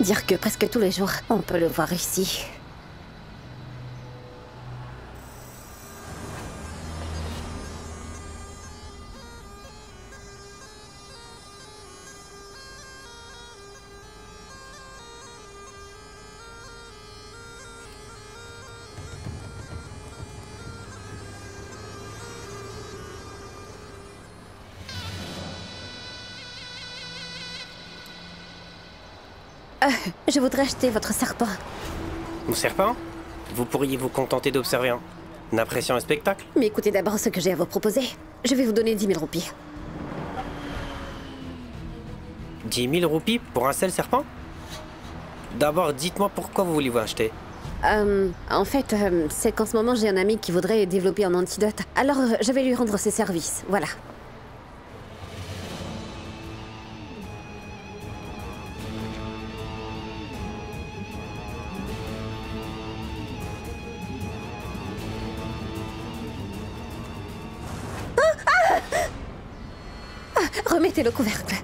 Dire que presque tous les jours, on peut le voir ici. Je voudrais acheter votre serpent. Mon serpent? Vous pourriez vous contenter d'observer un. N'appréciant un spectacle? Mais écoutez d'abord ce que j'ai à vous proposer. Je vais vous donner 10 000 roupies. 10 000 roupies pour un seul serpent? D'abord, dites-moi pourquoi vous voulez vous acheter. En fait, c'est qu'en ce moment j'ai un ami qui voudrait développer un antidote. Alors je vais lui rendre ses services, voilà. Remettez le couvercle.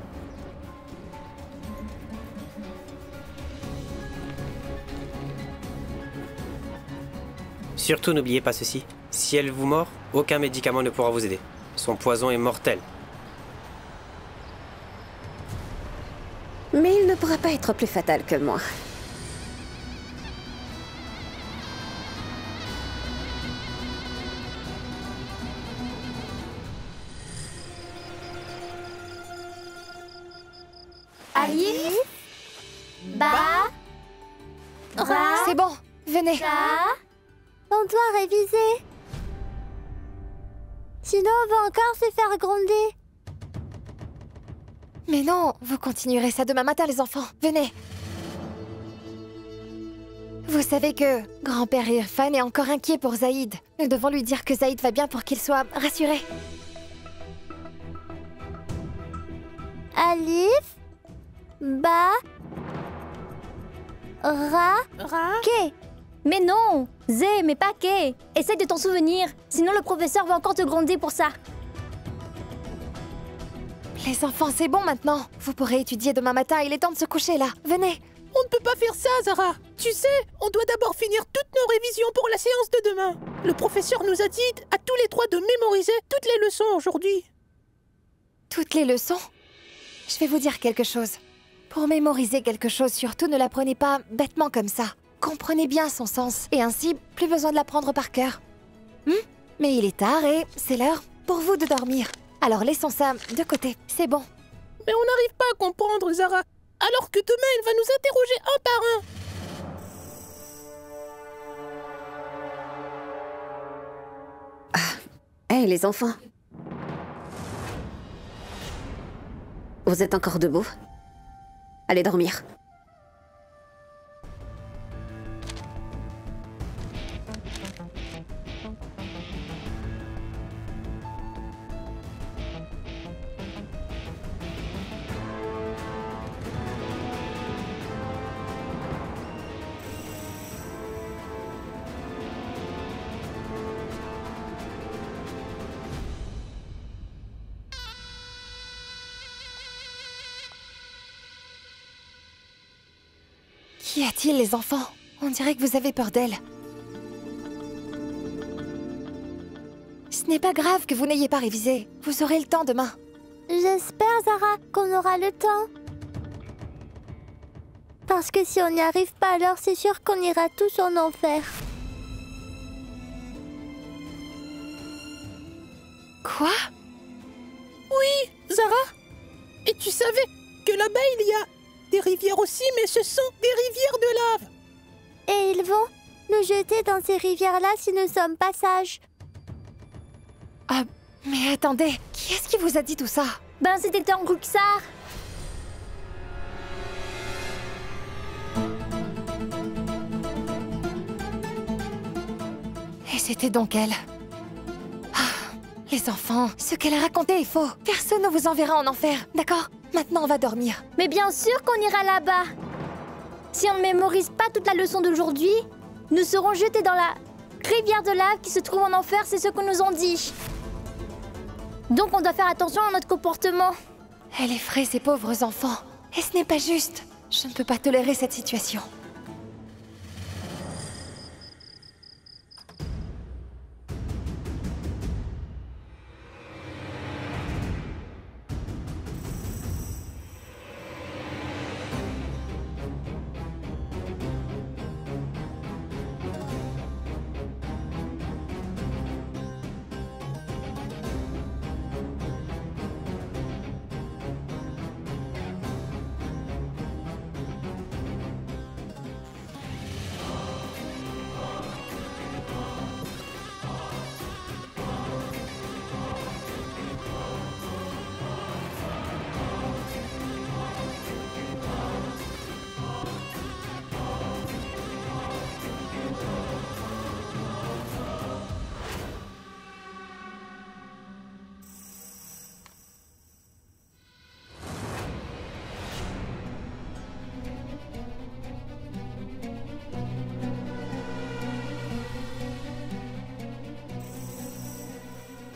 Surtout n'oubliez pas ceci. Si elle vous mord, aucun médicament ne pourra vous aider. Son poison est mortel. Mais il ne pourra pas être plus fatal que moi. Alif, Ba, Ra. C'est bon, venez. On doit réviser. Sinon, on va encore se faire gronder. Mais non, vous continuerez ça demain matin, les enfants. Venez. Vous savez que grand-père Irfan est encore inquiet pour Zaïd. Nous devons lui dire que Zaïd va bien pour qu'il soit rassuré. Alif, Ba, Ra, Ke. Mais non, Zé, mais pas Kay. Essaye de t'en souvenir, sinon le professeur va encore te gronder pour ça. Les enfants, c'est bon maintenant. Vous pourrez étudier demain matin, il est temps de se coucher là. Venez. On ne peut pas faire ça, Zara. Tu sais, on doit d'abord finir toutes nos révisions pour la séance de demain. Le professeur nous a dit à tous les trois de mémoriser toutes les leçons aujourd'hui. Toutes les leçons? Je vais vous dire quelque chose. Pour mémoriser quelque chose, surtout ne l'apprenez pas bêtement comme ça. Comprenez bien son sens, et ainsi, plus besoin de l'apprendre par cœur. Mais il est tard et c'est l'heure pour vous de dormir. Alors laissons ça de côté, c'est bon. Mais on n'arrive pas à comprendre, Zara. Alors que demain, elle va nous interroger un par un. Hé, les enfants. Vous êtes encore debout? Allez dormir. Qu'y a-t-il, les enfants? On dirait que vous avez peur d'elle. Ce n'est pas grave que vous n'ayez pas révisé. Vous aurez le temps demain. J'espère, Zara, qu'on aura le temps. Parce que si on n'y arrive pas, alors c'est sûr qu'on ira tous en enfer. Quoi? Oui, Zara. Et tu savais que là-bas, il y a des rivières aussi, mais ce sont des rivières de lave. Et ils vont nous jeter dans ces rivières-là si nous sommes pas sages. Ah, mais attendez, qui est-ce qui vous a dit tout ça? Ben c'était Tanguxar. Et c'était donc elle. Ah, les enfants, ce qu'elle a raconté est faux. Personne ne vous enverra en enfer, d'accord? Maintenant, on va dormir. Mais bien sûr qu'on ira là-bas. Si on ne mémorise pas toute la leçon d'aujourd'hui, nous serons jetés dans la rivière de lave qui se trouve en enfer, c'est ce que nous ont dit. Donc on doit faire attention à notre comportement. Elle effraie ces pauvres enfants. Et ce n'est pas juste. Je ne peux pas tolérer cette situation.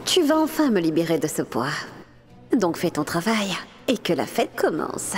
Tu vas enfin me libérer de ce poids. Donc fais ton travail et que la fête commence.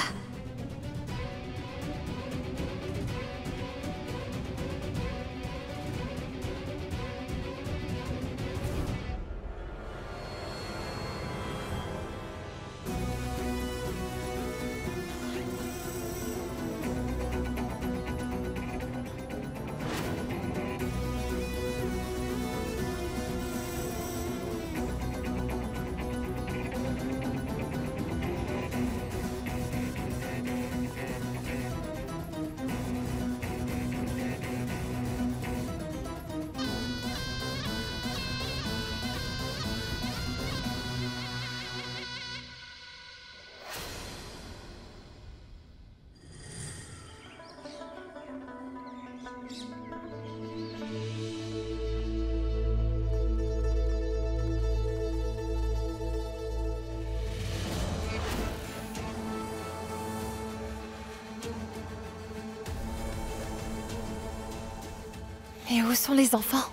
Mais où sont les enfants?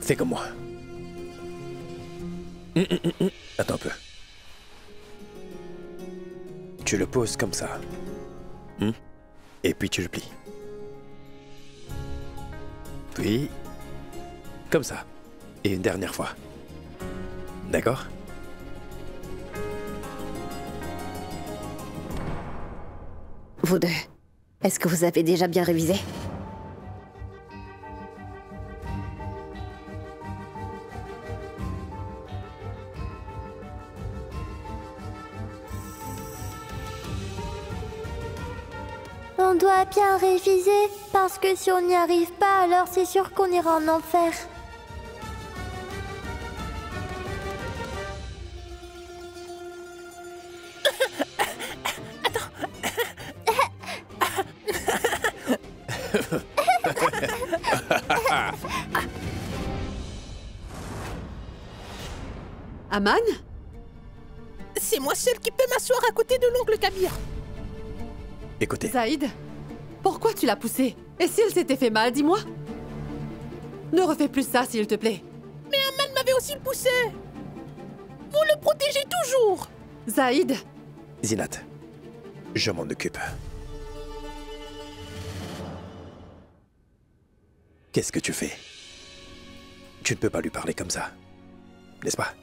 Fais comme moi. Attends un peu. Tu le poses comme ça. Et puis tu le plies. Puis, comme ça. Et une dernière fois. D'accord? Vous deux, est-ce que vous avez déjà bien révisé? On doit bien réviser, parce que si on n'y arrive pas, alors c'est sûr qu'on ira en enfer. Aman? C'est moi seul qui peux m'asseoir à côté de l'oncle Kabir. Écoutez. Zaïd, pourquoi tu l'as poussé? Et s'il s'était fait mal, dis-moi? Ne refais plus ça, s'il te plaît. Mais Aman m'avait aussi poussé. Vous le protégez toujours. Zaïd. Zinat, je m'en occupe. Qu'est-ce que tu fais? Tu ne peux pas lui parler comme ça. N'est-ce pas?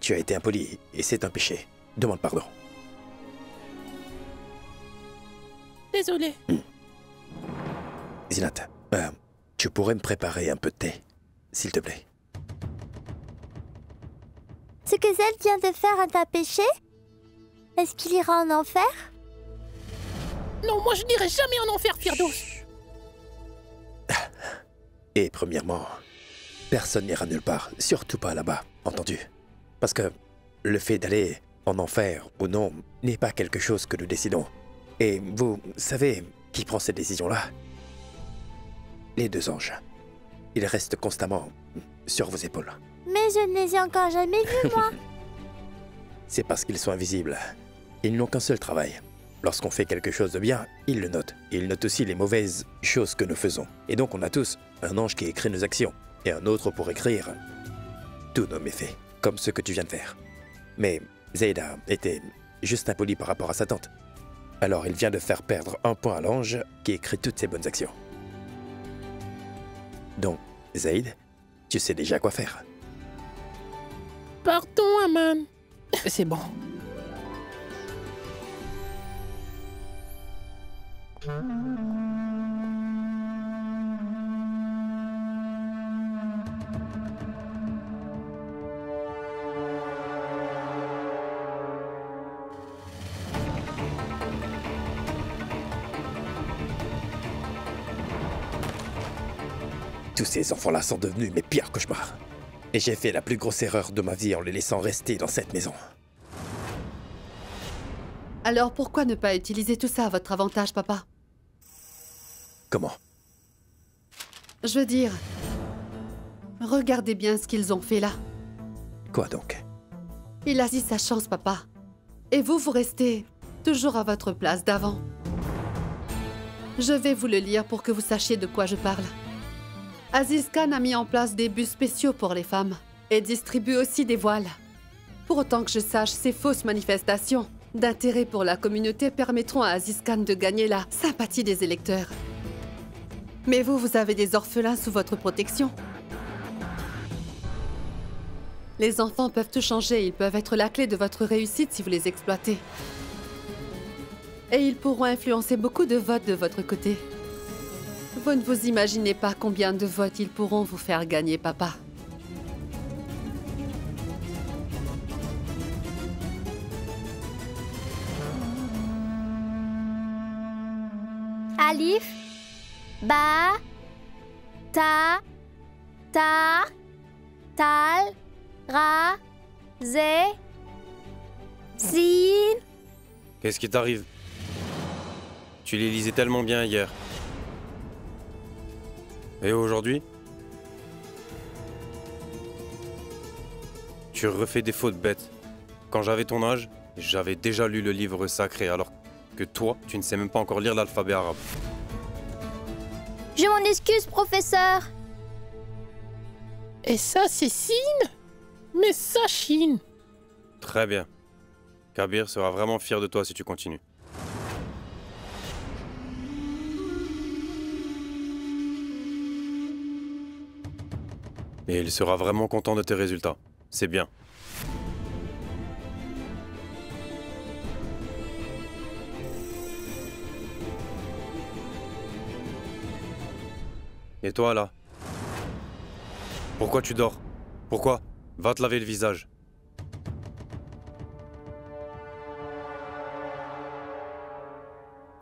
Tu as été impoli et c'est un péché. Demande pardon. Désolé. Zinat, tu pourrais me préparer un peu de thé, s'il te plaît. Ce que Zed vient de faire est un péché? Est-ce qu'il ira en enfer? Non, moi je n'irai jamais en enfer, Firdos. Et premièrement, personne n'ira nulle part, surtout pas là-bas, entendu? Parce que le fait d'aller en enfer ou non n'est pas quelque chose que nous décidons. Et vous savez qui prend cette décision-là? Les deux anges. Ils restent constamment sur vos épaules. Mais je ne les ai encore jamais vus, moi. C'est parce qu'ils sont invisibles. Ils n'ont qu'un seul travail. Lorsqu'on fait quelque chose de bien, ils le notent. Et ils notent aussi les mauvaises choses que nous faisons. Et donc on a tous un ange qui écrit nos actions, et un autre pour écrire tous nos méfaits, comme ce que tu viens de faire. Mais Zaida était juste impoli par rapport à sa tante. Alors il vient de faire perdre un point à l'ange qui écrit toutes ses bonnes actions. Donc, Zaid, tu sais déjà quoi faire. Pardon, Aman. C'est bon. Tous ces enfants-là sont devenus mes pires cauchemars. Et j'ai fait la plus grosse erreur de ma vie en les laissant rester dans cette maison. Alors pourquoi ne pas utiliser tout ça à votre avantage, papa? Comment? Je veux dire... Regardez bien ce qu'ils ont fait là. Quoi donc? Il a dit sa chance, papa. Et vous, vous restez toujours à votre place d'avant. Je vais vous le lire pour que vous sachiez de quoi je parle. Aziz Khan a mis en place des bus spéciaux pour les femmes et distribue aussi des voiles. Pour autant que je sache, ces fausses manifestations d'intérêt pour la communauté permettront à Aziz Khan de gagner la sympathie des électeurs. Mais vous, vous avez des orphelins sous votre protection. Les enfants peuvent tout changer, ils peuvent être la clé de votre réussite si vous les exploitez. Et ils pourront influencer beaucoup de votes de votre côté. Vous ne vous imaginez pas combien de votes ils pourront vous faire gagner, papa. Alif, Ba, Ta, Ta, Tal, Ra, Zé, Sin. Qu'est-ce qui t'arrive? Tu les lisais tellement bien hier. Et aujourd'hui? Tu refais des fautes bêtes. Quand j'avais ton âge, j'avais déjà lu le livre sacré, alors que toi, tu ne sais même pas encore lire l'alphabet arabe. Je m'en excuse, professeur. Et ça, c'est Sin? Mais ça, Shin. Très bien. Kabir sera vraiment fier de toi si tu continues. Et il sera vraiment content de tes résultats. C'est bien. Et toi, là? Pourquoi tu dors? Pourquoi? Va te laver le visage.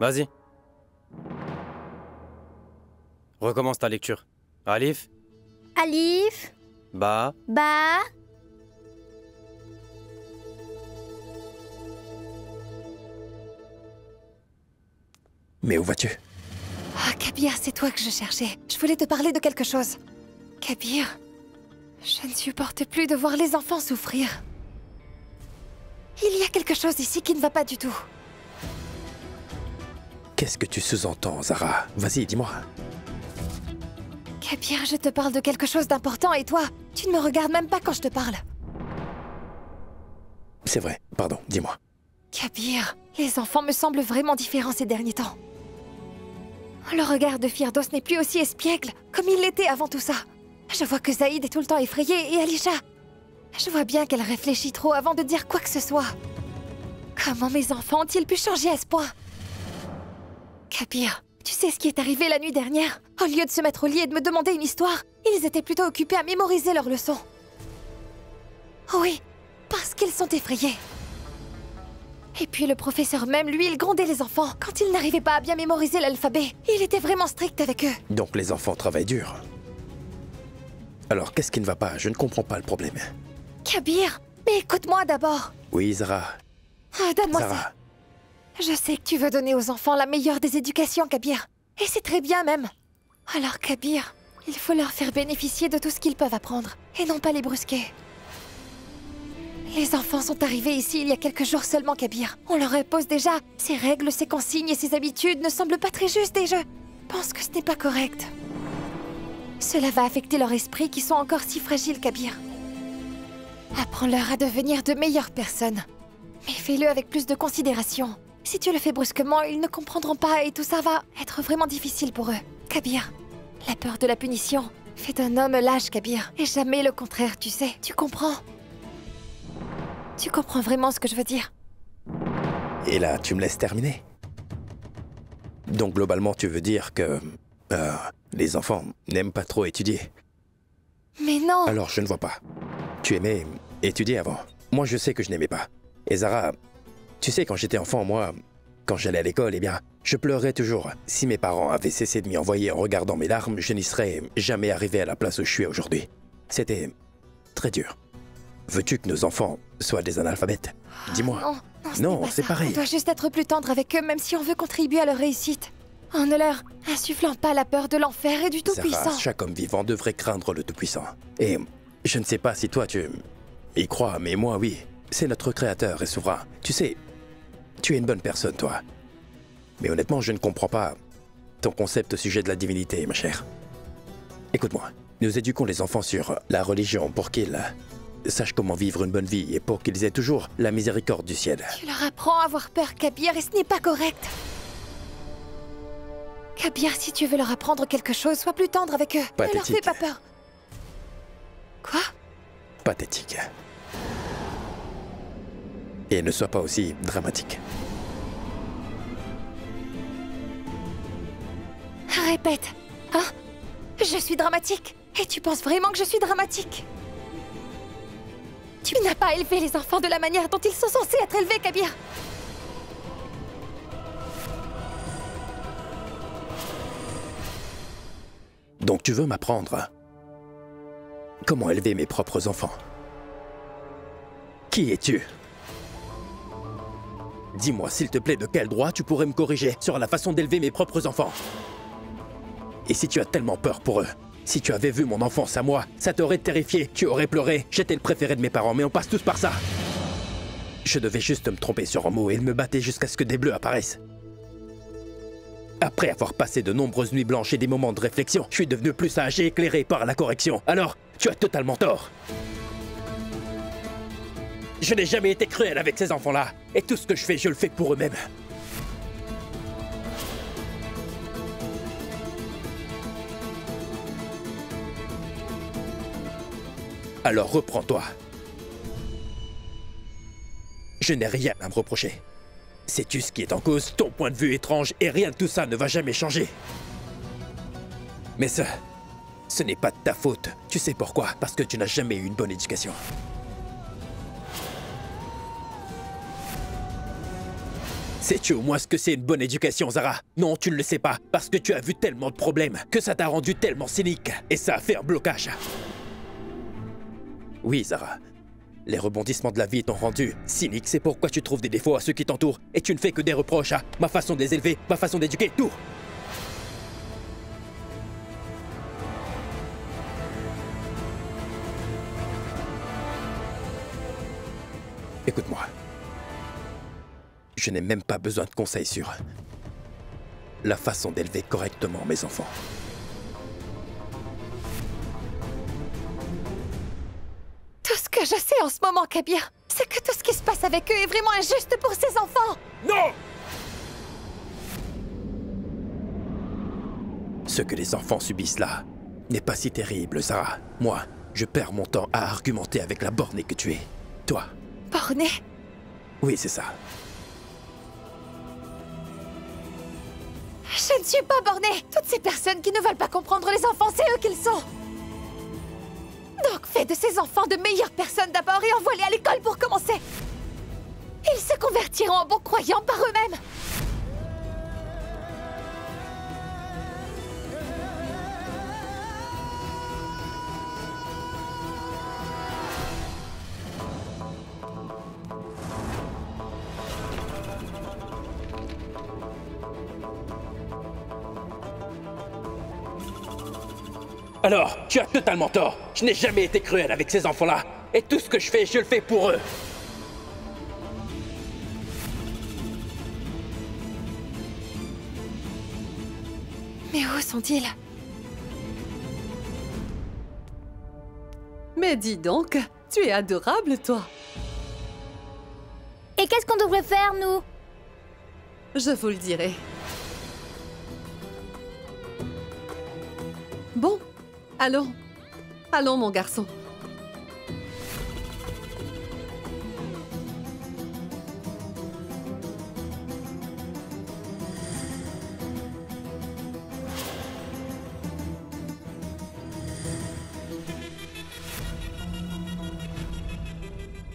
Vas-y. Recommence ta lecture. Alif? Alif, Ba. Ba, Mais où vas-tu? Ah, Kabir, c'est toi que je cherchais. Je voulais te parler de quelque chose. Kabir, je ne supporte plus de voir les enfants souffrir. Il y a quelque chose ici qui ne va pas du tout. Qu'est-ce que tu sous-entends, Zara? Vas-y, dis-moi. Kabir, je te parle de quelque chose d'important et toi, tu ne me regardes même pas quand je te parle. C'est vrai, pardon, dis-moi. Kabir, les enfants me semblent vraiment différents ces derniers temps. Le regard de Firdos n'est plus aussi espiègle comme il l'était avant tout ça. Je vois que Zaïd est tout le temps effrayé et Alisha. Je vois bien qu'elle réfléchit trop avant de dire quoi que ce soit. Comment mes enfants ont-ils pu changer à ce point? Kabir, tu sais ce qui est arrivé la nuit dernière? Au lieu de se mettre au lit et de me demander une histoire, ils étaient plutôt occupés à mémoriser leurs leçons. Oui, parce qu'ils sont effrayés. Et puis le professeur même, lui, il grondait les enfants quand ils n'arrivaient pas à bien mémoriser l'alphabet. Il était vraiment strict avec eux. Donc les enfants travaillent dur. Alors qu'est-ce qui ne va pas? Je ne comprends pas le problème. Kabir, mais écoute-moi d'abord. Oui, Zara. Donne-moi Zara. ça. Je sais que tu veux donner aux enfants la meilleure des éducations, Kabir. Et c'est très bien même. Alors Kabir, il faut leur faire bénéficier de tout ce qu'ils peuvent apprendre, et non pas les brusquer. Les enfants sont arrivés ici il y a quelques jours seulement, Kabir. On leur impose déjà. Ces règles, ces consignes et ces habitudes ne semblent pas très justes et je pense que ce n'est pas correct. Cela va affecter leur esprit qui sont encore si fragiles, Kabir. Apprends-leur à devenir de meilleures personnes. Mais fais-le avec plus de considération. Si tu le fais brusquement, ils ne comprendront pas et tout ça va être vraiment difficile pour eux. Kabir, la peur de la punition fait d'un homme lâche, Kabir. Et jamais le contraire, tu sais. Tu comprends? Tu comprends vraiment ce que je veux dire? Et là, tu me laisses terminer? Donc globalement, tu veux dire que... les enfants n'aiment pas trop étudier. Mais non! Alors je ne vois pas. Tu aimais étudier avant. Moi, je sais que je n'aimais pas. Et Zara, tu sais, quand j'étais enfant, moi, quand j'allais à l'école, eh bien, je pleurais toujours. Si mes parents avaient cessé de m'y envoyer en regardant mes larmes, je n'y serais jamais arrivé à la place où je suis aujourd'hui. C'était très dur. Veux-tu que nos enfants soient des analphabètes? Dis-moi. Non, c'est pareil. On doit juste être plus tendre avec eux, même si on veut contribuer à leur réussite. En ne leur insufflant pas la peur de l'enfer et du Tout-Puissant. Zara, chaque homme vivant devrait craindre le Tout-Puissant. Et je ne sais pas si toi tu y crois, mais moi oui. C'est notre Créateur et Souverain. Tu sais, tu es une bonne personne, toi. Mais honnêtement, je ne comprends pas ton concept au sujet de la divinité, ma chère. Écoute-moi, nous éduquons les enfants sur la religion pour qu'ils sachent comment vivre une bonne vie et pour qu'ils aient toujours la miséricorde du ciel. Tu leur apprends à avoir peur, Kabir, et ce n'est pas correct. Kabir, si tu veux leur apprendre quelque chose, sois plus tendre avec eux. Pathétique. Ne leur fais pas peur. Quoi? Pathétique. Et ne sois pas aussi dramatique. Répète. Hein? Je suis dramatique? Et tu penses vraiment que je suis dramatique? Tu n'as pas élevé les enfants de la manière dont ils sont censés être élevés, Kabir. Donc tu veux m'apprendre comment élever mes propres enfants? Qui es-tu? Dis-moi, s'il te plaît, de quel droit tu pourrais me corriger sur la façon d'élever mes propres enfants? Et si tu as tellement peur pour eux, si tu avais vu mon enfance à moi, ça t'aurait terrifié, tu aurais pleuré. J'étais le préféré de mes parents, mais on passe tous par ça. Je devais juste me tromper sur un mot et ils me battaient jusqu'à ce que des bleus apparaissent. Après avoir passé de nombreuses nuits blanches et des moments de réflexion, je suis devenu plus sage et éclairé par la correction. Alors, tu as totalement tort. Je n'ai jamais été cruel avec ces enfants-là. Et tout ce que je fais, je le fais pour eux-mêmes. Alors reprends-toi. Je n'ai rien à me reprocher. Sais-tu ce qui est en cause? Ton point de vue étrange et rien de tout ça ne va jamais changer. Mais ce n'est pas de ta faute. Tu sais pourquoi? Parce que tu n'as jamais eu une bonne éducation. Sais-tu au moins ce que c'est une bonne éducation, Zara? Non, tu ne le sais pas, parce que tu as vu tellement de problèmes, que ça t'a rendu tellement cynique, et ça a fait un blocage. Oui, Zara. Les rebondissements de la vie t'ont rendu cynique, c'est pourquoi tu trouves des défauts à ceux qui t'entourent, et tu ne fais que des reproches à ma façon de les élever, ma façon d'éduquer, tout. Écoute-moi. Je n'ai même pas besoin de conseils sur la façon d'élever correctement mes enfants. Tout ce que je sais en ce moment, Kabir, c'est que tout ce qui se passe avec eux est vraiment injuste pour ces enfants. Non! Ce que les enfants subissent là n'est pas si terrible, Zara. Moi, je perds mon temps à argumenter avec la bornée que tu es. Toi. Bornée? Oui, c'est ça. Je ne suis pas bornée. Toutes ces personnes qui ne veulent pas comprendre les enfants, c'est eux qu'ils sont. Donc fais de ces enfants de meilleures personnes d'abord et envoie-les à l'école pour commencer. Ils se convertiront en bons croyants par eux-mêmes. Alors, tu as totalement tort. Je n'ai jamais été cruel avec ces enfants-là. Et tout ce que je le fais pour eux. Mais où sont-ils? Mais dis donc, tu es adorable, toi. Et qu'est-ce qu'on devrait faire, nous? Je vous le dirai. Bon, allons. Allons, mon garçon.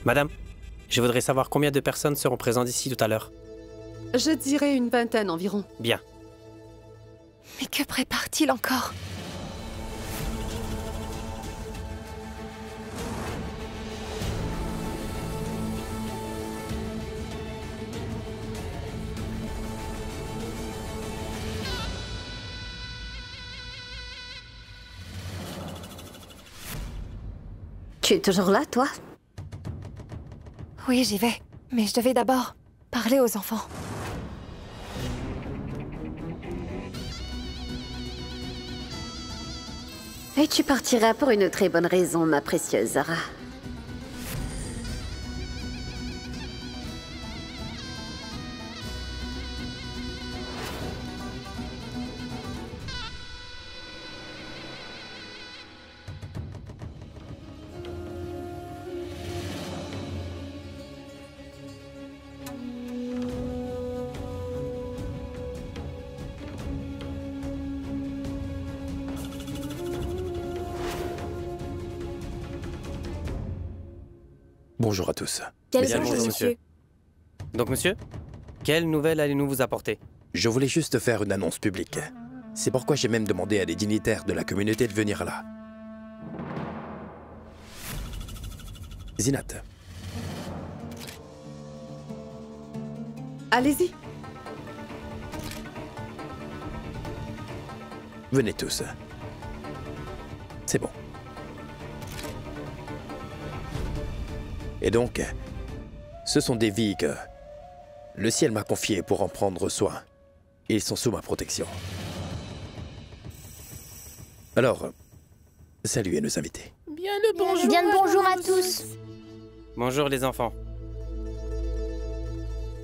Madame, je voudrais savoir combien de personnes seront présentes ici tout à l'heure. Je dirais une vingtaine environ. Bien. Mais que prépare-t-il encore? Tu es toujours là, toi? Oui, j'y vais. Mais je devais d'abord parler aux enfants. Et tu partiras pour une très bonne raison, ma précieuse Zara. Bonjour à tous. Quel bonjour, monsieur. Donc, monsieur, quelle nouvelle allez-nous vous apporter? Je voulais juste faire une annonce publique. C'est pourquoi j'ai même demandé à des dignitaires de la communauté de venir là. Zinat. Allez-y. Venez tous. C'est bon. Et donc, ce sont des vies que le ciel m'a confiées pour en prendre soin. Ils sont sous ma protection. Alors, saluez nos invités. Bien le bonjour. Bien le bonjour à tous. Bonjour les enfants.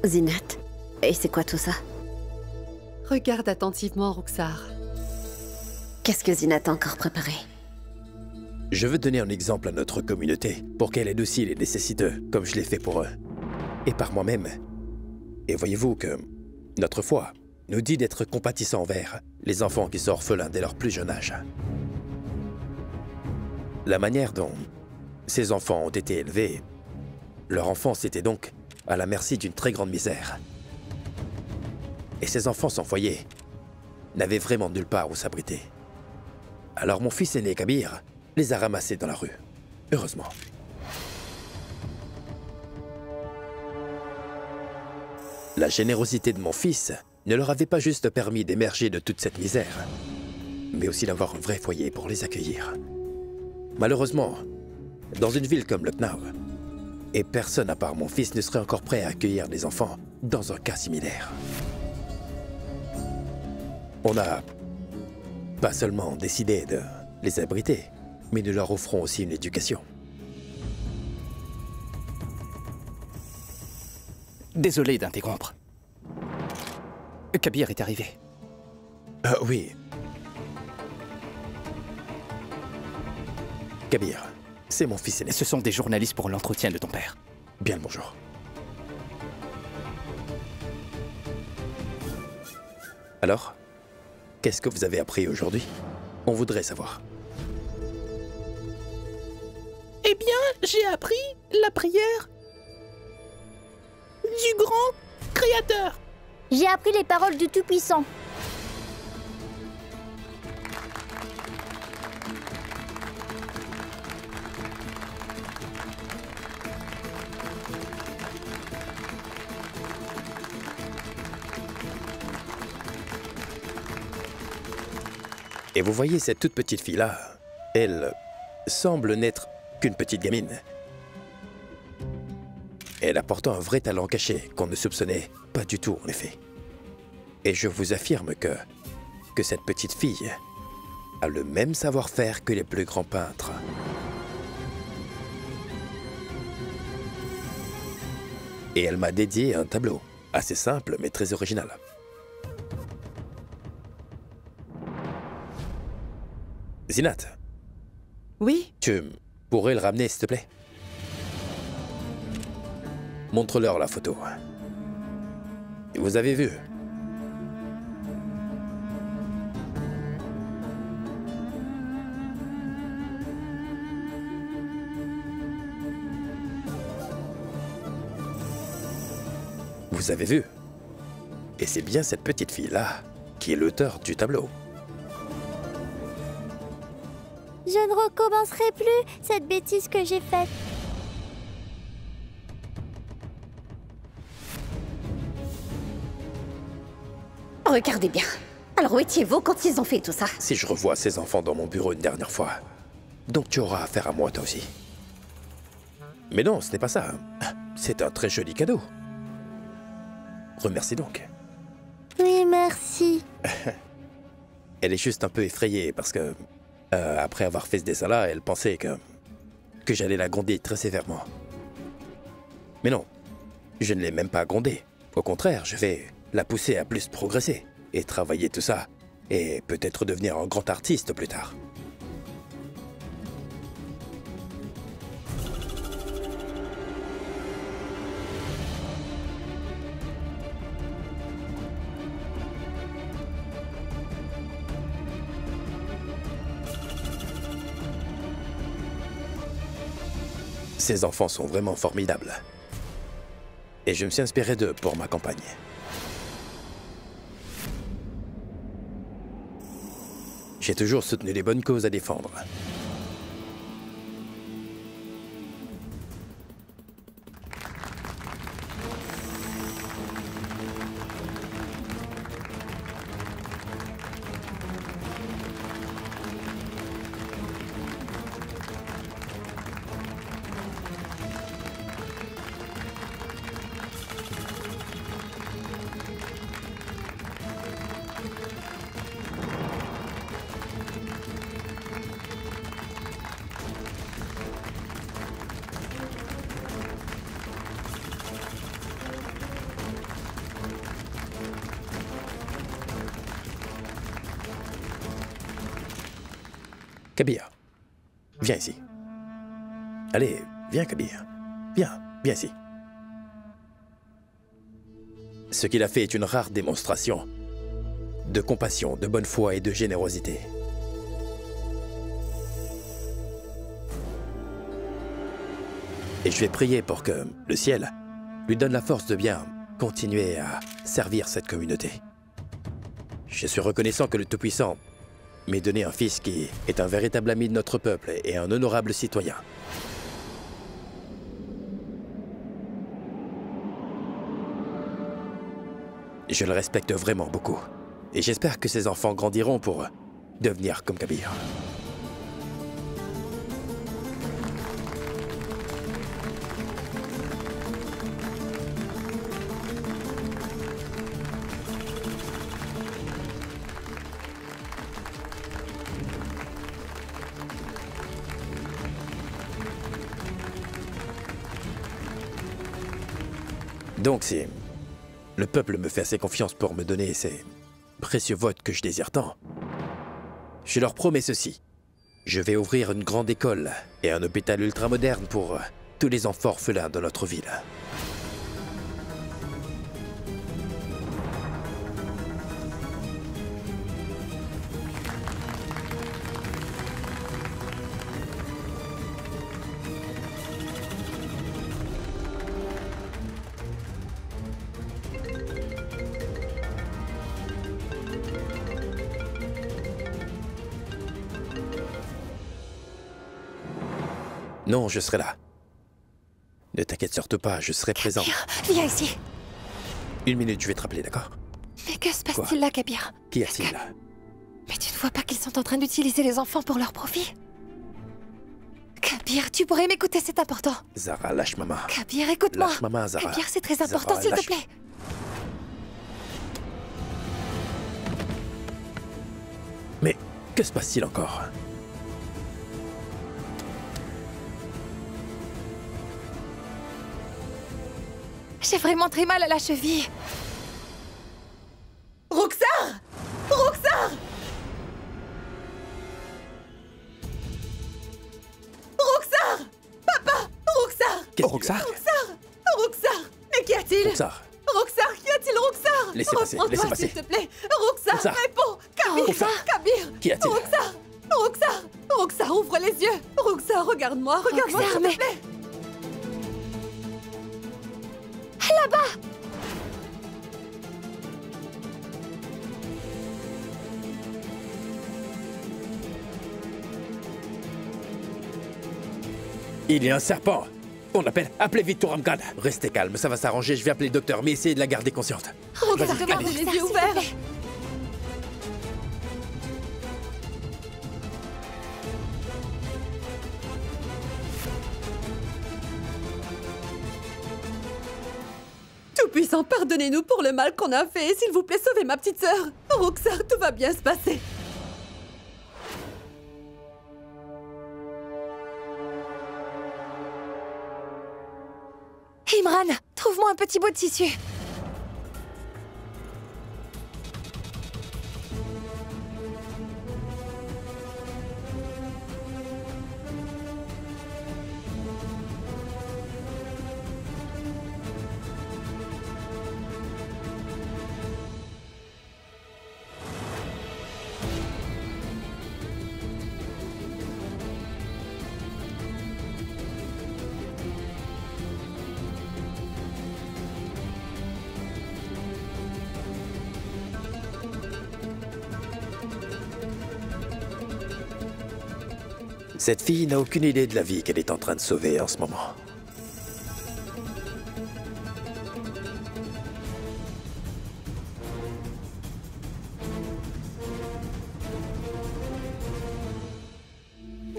Zinat, et c'est quoi tout ça? Regarde attentivement, Ruxar. Qu'est-ce que Zinat a encore préparé? Je veux donner un exemple à notre communauté pour qu'elle aide aussi les nécessiteux, comme je l'ai fait pour eux. Et par moi-même. Et voyez-vous que notre foi nous dit d'être compatissants envers les enfants qui sont orphelins dès leur plus jeune âge. La manière dont ces enfants ont été élevés, leur enfance était donc à la merci d'une très grande misère. Et ces enfants sans foyer n'avaient vraiment nulle part où s'abriter. Alors mon fils aîné Kabir les a ramassés dans la rue. Heureusement. La générosité de mon fils ne leur avait pas juste permis d'émerger de toute cette misère, mais aussi d'avoir un vrai foyer pour les accueillir. Malheureusement, dans une ville comme Lucknow, et personne à part mon fils ne serait encore prêt à accueillir des enfants dans un cas similaire. On a pas seulement décidé de les abriter, mais nous leur offrons aussi une éducation. Désolé d'interrompre. Kabir est arrivé. Oui. Kabir, c'est mon fils aîné. Ce sont des journalistes pour l'entretien de ton père. Bien le bonjour. Alors, qu'est-ce que vous avez appris aujourd'hui? On voudrait savoir. Eh bien, j'ai appris la prière du grand créateur. J'ai appris les paroles du Tout-Puissant. Et vous voyez cette toute petite fille-là, elle semble n'être qu'une petite gamine. Elle a pourtant un vrai talent caché qu'on ne soupçonnait pas du tout en effet. Et je vous affirme que cette petite fille a le même savoir-faire que les plus grands peintres. Et elle m'a dédié un tableau, assez simple mais très original. Zinat. Oui? Tu pourrais le ramener, s'il te plaît? Montre-leur la photo. Vous avez vu? Vous avez vu? Et c'est bien cette petite fille-là qui est l'auteur du tableau. Je ne recommencerai plus cette bêtise que j'ai faite. Regardez bien. Alors où étiez-vous quand ils ont fait tout ça? Si je revois ces enfants dans mon bureau une dernière fois, donc tu auras affaire à moi toi aussi. Mais non, ce n'est pas ça. C'est un très joli cadeau. Remercie donc. Oui, merci. Elle est juste un peu effrayée parce que, après avoir fait ce dessin-là, elle pensait que j'allais la gronder très sévèrement. Mais non, je ne l'ai même pas grondée. Au contraire, je vais la pousser à plus progresser et travailler tout ça, et peut-être devenir un grand artiste plus tard. Ces enfants sont vraiment formidables. Et je me suis inspiré d'eux pour ma campagne. J'ai toujours soutenu les bonnes causes à défendre. Kabir, viens ici. Allez, viens Kabir. Viens ici. Ce qu'il a fait est une rare démonstration de compassion, de bonne foi et de générosité. Et je vais prier pour que le ciel lui donne la force de bien continuer à servir cette communauté. Je suis reconnaissant que le Tout-Puissant m'ait donné un fils qui est un véritable ami de notre peuple et un honorable citoyen. Je le respecte vraiment beaucoup. Et j'espère que ces enfants grandiront pour devenir comme Kabir. Donc si le peuple me fait assez confiance pour me donner ces précieux votes que je désire tant, je leur promets ceci. Je vais ouvrir une grande école et un hôpital ultramoderne pour tous les enfants orphelins de notre ville. Non, je serai là. Ne t'inquiète surtout pas, je serai présent. Viens ici. 1 minute, je vais te rappeler, d'accord? Mais que se passe-t-il là, Kabir? Qu'y a-t-il là? Mais tu ne vois pas qu'ils sont en train d'utiliser les enfants pour leur profit? Kabir, tu pourrais m'écouter, c'est important. Zara, lâche maman. Kabir, écoute-moi. Lâche maman, Zara. Kabir, c'est très important, Zara, s'il te lâche. plaît. Mais que se passe-t-il encore? J'ai vraiment très mal à la cheville. Roxar! Roxar! Roxar! Papa! Roxar! Roxar? Roxar! Roxar! Mais qu'y a-t-il? Roxar, Roxar, qu'y a-t-il, Roxar? Laissez passer, Reprends-toi, laissez passer. s'il te plaît. Roxar, Roxar. réponds! Kabir! Roxar. Kabir! Qu'y a-t-il? Roxar! Roxar! Roxar, ouvre les yeux! Roxar, regarde-moi, regarde-moi, Roxar, s'il mais- te plaît! Là-bas! il y a un serpent. On appelle. Appelez vite Touramgan. Restez calme, ça va s'arranger, je vais appeler le docteur, mais essayez de la garder consciente. Roxar, Vas-y, gardez allez. les Roxar, yeux s'il te ouverts! plaît. Tout-Puissant, pardonnez-nous pour le mal qu'on a fait. S'il vous plaît, sauvez ma petite sœur. Roxar, tout va bien se passer. Imran, trouve-moi un petit bout de tissu. Cette fille n'a aucune idée de la vie qu'elle est en train de sauver en ce moment.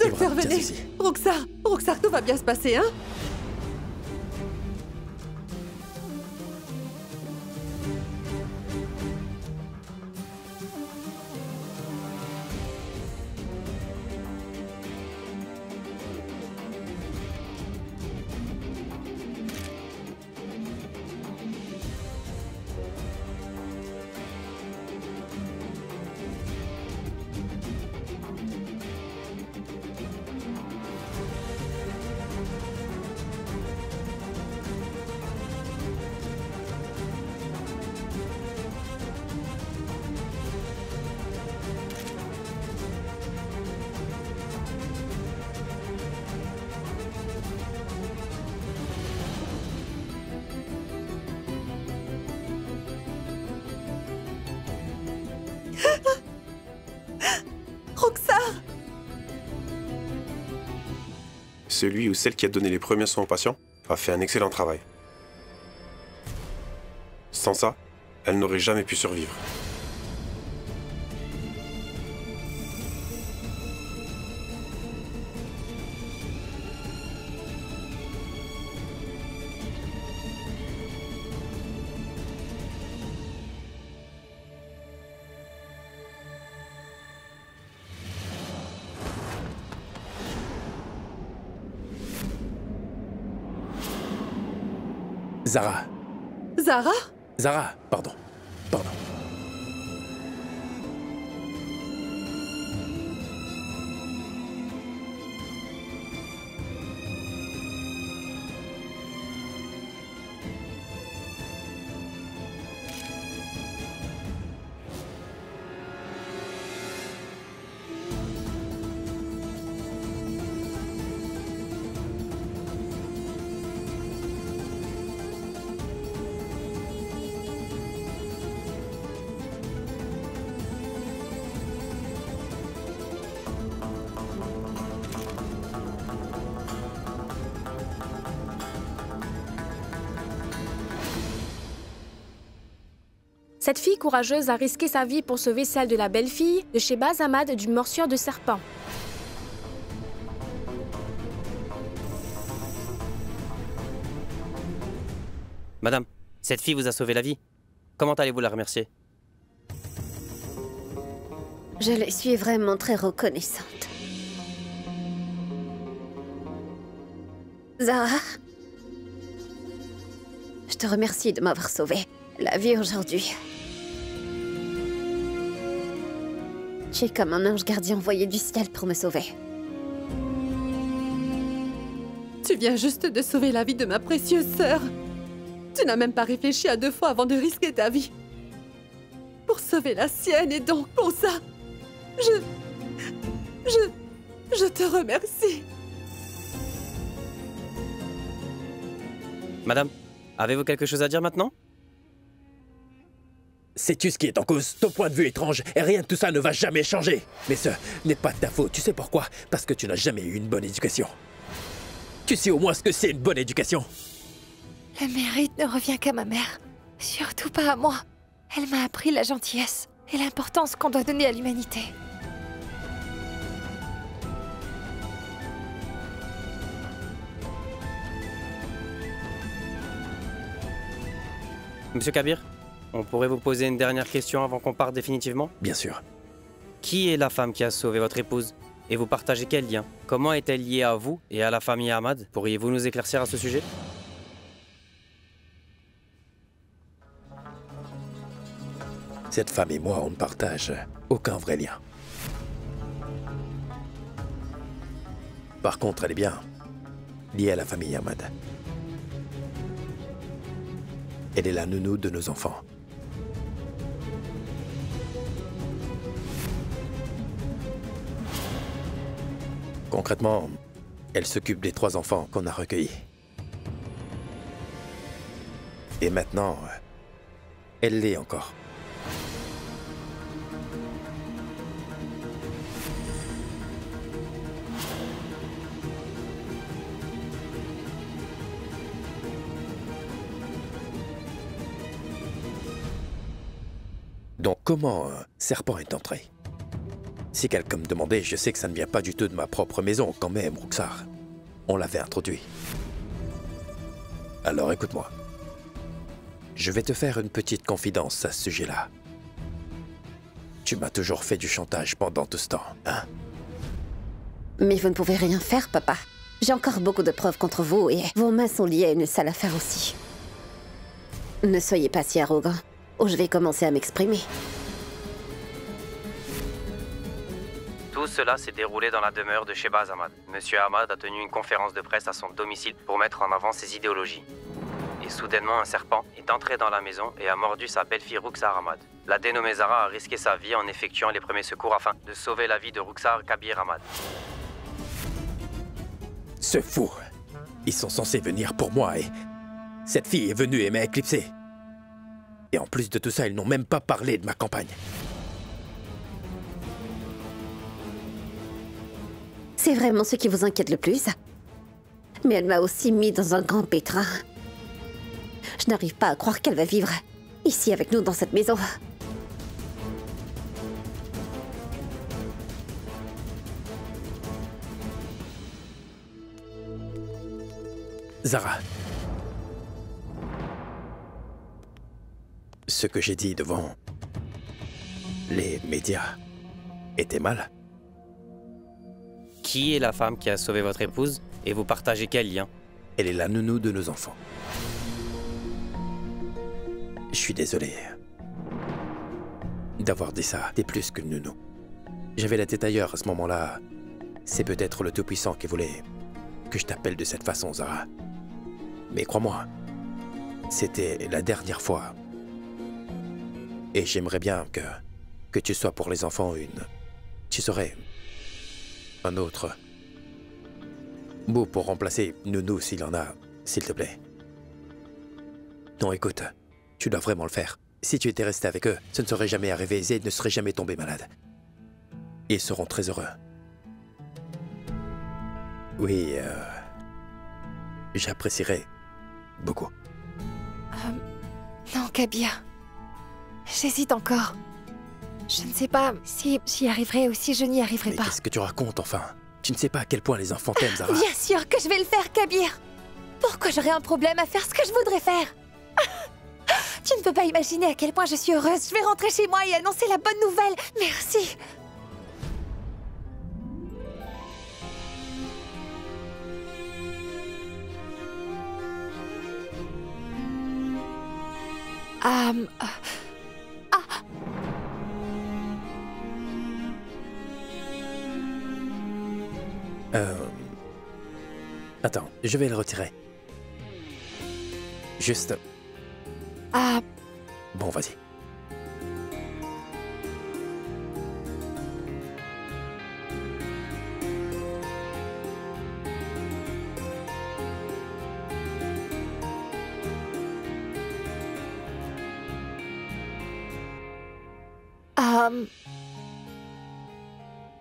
Docteur, Imran, tiens venez. ici. Roxar, Roxar, tout va bien se passer, hein? Roxar! Celui ou celle qui a donné les premiers soins aux patients a fait un excellent travail. Sans ça, elle n'aurait jamais pu survivre. Zara. Zara? Zara, pardon. Pardon. Cette fille courageuse a risqué sa vie pour sauver celle de la belle-fille de Shehbaz Ahmad d'une morsure de serpent. Madame, cette fille vous a sauvé la vie. Comment allez-vous la remercier? Je lui suis vraiment très reconnaissante. Zara, je te remercie de m'avoir sauvé la vie aujourd'hui. Tu es comme un ange gardien envoyé du ciel pour me sauver. Tu viens juste de sauver la vie de ma précieuse sœur. Tu n'as même pas réfléchi à 2 fois avant de risquer ta vie. Pour sauver la sienne, et donc pour ça, je te remercie. Madame, avez-vous quelque chose à dire maintenant? Sais-tu ce qui est en cause? Ton point de vue étrange, et rien de tout ça ne va jamais changer. Mais ce n'est pas de ta faute, tu sais pourquoi? Parce que tu n'as jamais eu une bonne éducation. Tu sais au moins ce que c'est une bonne éducation. Le mérite ne revient qu'à ma mère. Surtout pas à moi. Elle m'a appris la gentillesse et l'importance qu'on doit donner à l'humanité. Monsieur Kabir, on pourrait vous poser une dernière question avant qu'on parte définitivement? Bien sûr. Qui est la femme qui a sauvé votre épouse? Et vous partagez quel lien? Comment est-elle liée à vous et à la famille Ahmad? Pourriez-vous nous éclaircir à ce sujet? Cette femme et moi, on ne partage aucun vrai lien. Par contre, elle est bien liée à la famille Ahmad. Elle est la nounou de nos enfants. Concrètement, elle s'occupe des 3 enfants qu'on a recueillis. Et maintenant, elle l'est encore. Donc comment un serpent est entré? Si quelqu'un me demandait, je sais que ça ne vient pas du tout de ma propre maison, quand même, Ruxar. On l'avait introduit. Alors écoute-moi. Je vais te faire une petite confidence à ce sujet-là. Tu m'as toujours fait du chantage pendant tout ce temps, hein? Mais vous ne pouvez rien faire, papa. J'ai encore beaucoup de preuves contre vous et vos mains sont liées à une sale affaire aussi. Ne soyez pas si arrogant, ou je vais commencer à m'exprimer. Tout cela s'est déroulé dans la demeure de Shehbaz Ahmad. Monsieur Ahmad a tenu une conférence de presse à son domicile pour mettre en avant ses idéologies. Et soudainement, un serpent est entré dans la maison et a mordu sa belle-fille Ruxar Ahmad. La dénommée Zara a risqué sa vie en effectuant les premiers secours afin de sauver la vie de Ruxar Kabir Ahmad. Ce fou! Ils sont censés venir pour moi et... Cette fille est venue et m'a éclipsé. Et en plus de tout ça, ils n'ont même pas parlé de ma campagne. C'est vraiment ce qui vous inquiète le plus. Mais elle m'a aussi mis dans un grand pétrin. Je n'arrive pas à croire qu'elle va vivre ici avec nous dans cette maison. Zara. Ce que j'ai dit devant les médias était mal. Qui est la femme qui a sauvé votre épouse et vous partagez quel lien? Elle est la nounou de nos enfants. Je suis désolé d'avoir dit ça. T'es plus qu'une nounou. J'avais la tête ailleurs à ce moment-là. C'est peut-être le Tout-Puissant qui voulait que je t'appelle de cette façon, Zara. Mais crois-moi, c'était la dernière fois. Et j'aimerais bien que tu sois pour les enfants une... Tu serais un autre mot pour remplacer nounou s'il en a, s'il te plaît. Non, écoute, tu dois vraiment le faire. Si tu étais resté avec eux, ce ne serait jamais arrivé. Zayd ne serait jamais tombé malade. Ils seront très heureux. Oui, j'apprécierais beaucoup. Non, Kabir. J'hésite encore. Je ne sais pas si j'y arriverai ou si je n'y arriverai Mais pas. qu'est-ce que tu racontes, enfin? Tu ne sais pas à quel point les enfants t'aiment, Zara. Bien sûr que je vais le faire, Kabir. Pourquoi j'aurais un problème à faire ce que je voudrais faire? Tu ne peux pas imaginer à quel point je suis heureuse. Je vais rentrer chez moi et annoncer la bonne nouvelle. Merci. Attends, je vais le retirer. Juste... Bon, vas-y.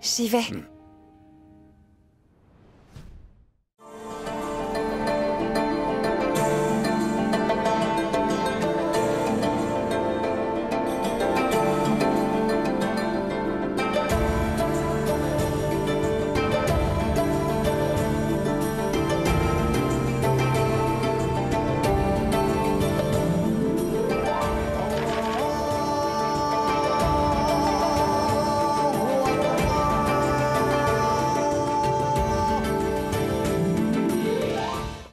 J'y vais.